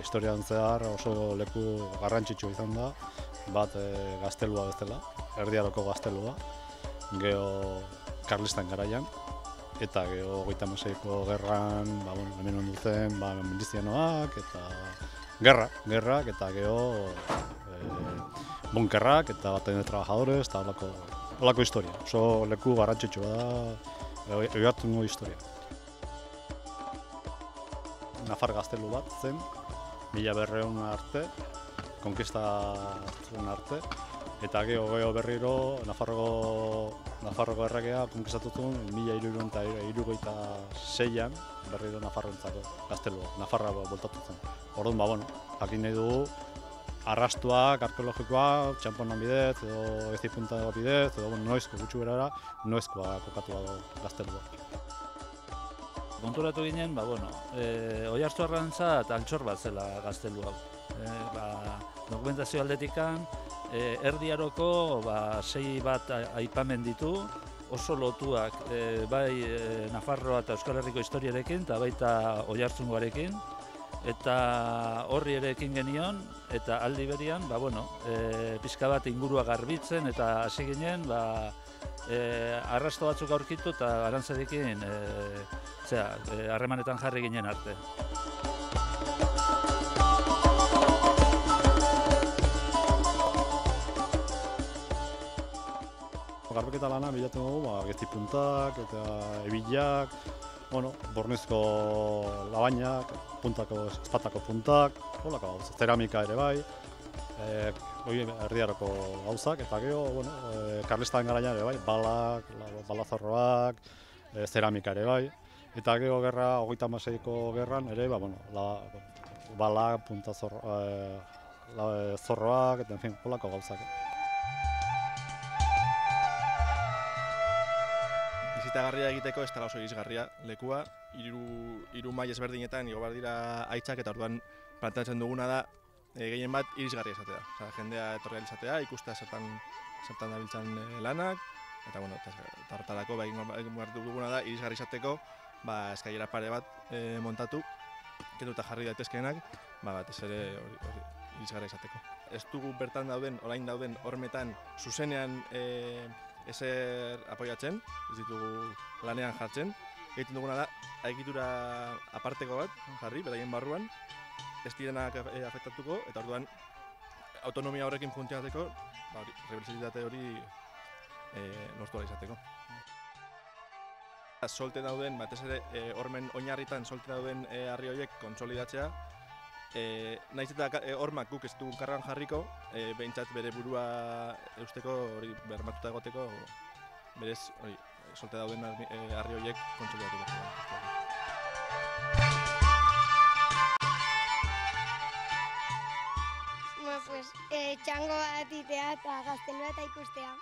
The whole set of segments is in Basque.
historian zehar oso leku garrantzitsua izan da, bat gaztelua bezala, Erdi Aroko gaztelua, geho Karlistan garaian, eta geho 36ko gerran, hemen onduzen, milizianoak, eta gerrak, eta geho bunkerrak, eta baten de trabajadores, eta holako historia. Oso leku garrantzitsua da, oihartzungo historia. Nafar gaztelu bat zen, 1200 arte, konkistatzen arte, eta geho berriro Nafarroko erregea konkistatu zuen 1376an berriro Nafarroentzako gaztelua, Nafarra bueltatu zen. Orduan, jakin nahi dugu, arrastuak, arkeologikoak, txanponan bidez, edo ezipunta bidez, edo noizko gutxu berara, noizkoa kokatu dago gaztelua. Konturatu ginen, Oiartzunarrentzat altxor bat zela gaztelu hau. Dokumentazio aldetikan, Erdi Aroko 6 bat aipamen ditu, oso lotuak bai Nafarroa eta Euskal Herriko historiarekin, eta baita Oiartzungoarekin, eta horri ere ekin genion, eta aldi berian, pixka bat ingurua garbitzen, eta hasi ginen, arrasto batzuk aurkitu eta Arantzarekin harremanetan jarri ginen arte. Garbiketa lana bilatzen dugu, gezi-puntak eta ebilak, bornezko labainak, ezpatako puntak, holako gauza, zeramika ere bai, Erdi Aroko gauzak, eta geho, Karlistan garaian ere bai, balazorroak, zeramika ere bai, eta geho gerra, 36ko gerran ere, balak, zorroak, eta holako gauzak. Bizitagarria egiteko ez dela oso irisgarria lekua, hiru mahai ezberdinetan igo behar dira haitzak, eta orduan planteatzen duguna da gehien bat irisgarria izatea. Jendea etorri izatea, ikustea zertan dabiltzan lanak, eta horretarako egin behar duguna da irisgarri izateko eskailera pare bat montatu, kenduta jarri daitezkeenak, batez ere irisgarria izateko. Ez dugu bertan dauden, orain dauden hormetan zuzenean ezer apoiatzen, ez ditugu lanean jartzen. Egiten duguna da, egitura aparteko bat jarri, beraien barruan, ez direnak afektatuko, eta orduan autonomia horrekin funtzionatzeko, reversibilitate hori lortu ahal izateko. Solte dauden, batez ere, hormen oinarritan solte dauden harri horiek kontsolidatzea, nahiz eta hormak guk ez dugun kargan jarriko, behintzat bere burua eusteko hori bermatuta egoteko, berez solte dauden harri horiek kontsolidatuko. Txango bat itea eta gaztelua eta ikustea,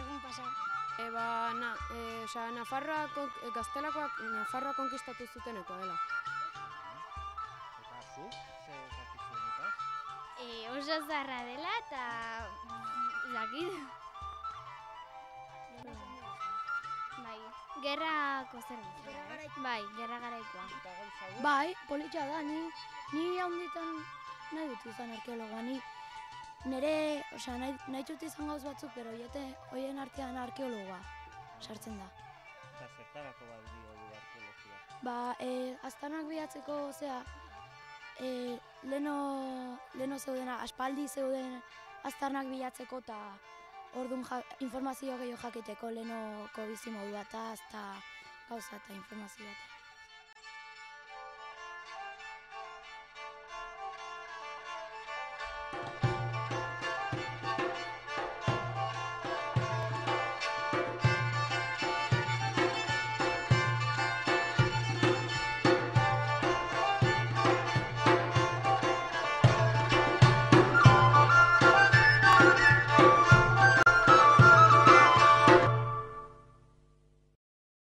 egun pasa. Gaztelakoak Nafarroa konkistatu zuteneko dela. Oso zarra dela eta zakit. Gerrako zerbait. Bai, gerra garaikoa. Bai, politxa da, ni haunditan nahi dut izan arkeologoa. Nahi dut izan gauz batzuk, pero hoien artean arkeologoa sartzen da. Eta zertarako bat dio arkeologia? Aztarnak bilatzeko, leno zeudena, aspaldi zeuden aztarnak bilatzeko eta orduan informazio gehiago jakiteko lenoko bizimodu bat eta gauza eta informazio bat.